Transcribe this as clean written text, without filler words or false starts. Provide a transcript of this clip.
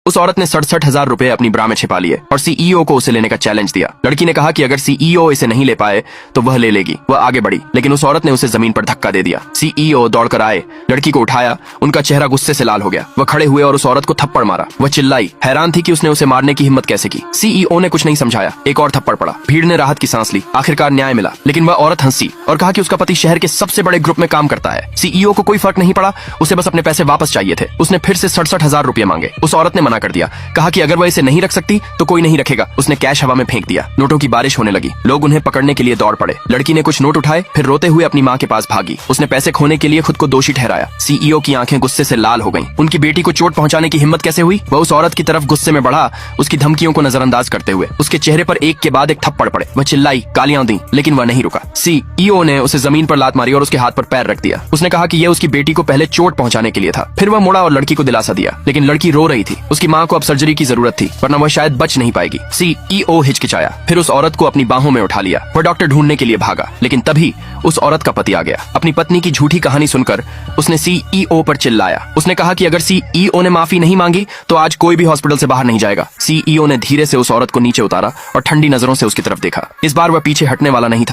उस औरत ने 67,000 रुपए अपनी ब्रा में छिपा लिए और सीईओ को उसे लेने का चैलेंज दिया। लड़की ने कहा कि अगर सीईओ इसे नहीं ले पाए तो वह ले लेगी। वह आगे बढ़ी, लेकिन उस औरत ने उसे जमीन पर धक्का दे दिया। सीईओ दौड़कर आए, लड़की को उठाया। उनका चेहरा गुस्से से लाल हो गया। वह खड़े हुए और उस औरत को थप्पड़ मारा। वह चिल्लाई, हैरान थी कि उसने उसे मारने की हिम्मत कैसे की। सीईओ ने कुछ नहीं समझाया, एक और थप्पड़ पड़ा। भीड़ ने राहत की सांस ली, आखिरकार न्याय मिला। लेकिन वह औरत हंसी और कहा कि उसका पति शहर के सबसे बड़े ग्रुप में काम करता है। सीईओ को कोई फर्क नहीं पड़ा, उसे बस अपने पैसे वापस चाहिए थे। उसने फिर से 67,000 रुपए मांगे। उस औरत ने मना कर दिया, कहा कि अगर वह इसे नहीं रख सकती तो कोई नहीं रखेगा। उसने कैश हवा में फेंक दिया। नोटों की बारिश होने लगी। लोग उन्हें पकड़ने के लिए दौड़ पड़े। लड़की ने कुछ नोट उठाए, फिर रोते हुए अपनी माँ के पास भागी। उसने पैसे खोने के लिए खुद को दोषी ठहराया। सीईओ की आंखें गुस्से से लाल हो गईं। उनकी बेटी को चोट पहुंचाने की हिम्मत कैसे हुई? वह उस औरत की तरफ गुस्से में बढ़ा, उसकी धमकियों को नजरअंदाज करते हुए। उसके चेहरे पर एक के बाद एक थप्पड़ पड़े। वह चिल्लाई, गालियां दी, लेकिन वह नहीं रुका। सीईओ ने उसे जमीन पर लात मारी और उसके हाथ पर पैर रख दिया। उसने कहा कि यह उसकी बेटी को पहले चोट पहुंचाने के लिए था। फिर वह मुड़ा और लड़की को दिलासा दिया, लेकिन लड़की रो रही थी। उसकी माँ को अब सर्जरी की जरूरत थी, वरना वह शायद बच नहीं पाएगी। सीईओ हिचकिचाया, फिर उस औरत को अपनी बाहों में उठा लिया। वह डॉक्टर ढूंढने के लिए भागा, लेकिन तभी उस औरत का पति आ गया। अपनी पत्नी की झूठी कहानी सुनकर उसने सीईओ पर चिल्लाया। उसने कहा कि अगर सीईओ ने माफी नहीं मांगी तो आज कोई भी हॉस्पिटल से बाहर नहीं जाएगा। सीईओ ने धीरे से उस औरत को नीचे उतारा और ठंडी नजरों से उसकी तरफ देखा। इस बार वह पीछे हटने वाला नहीं था।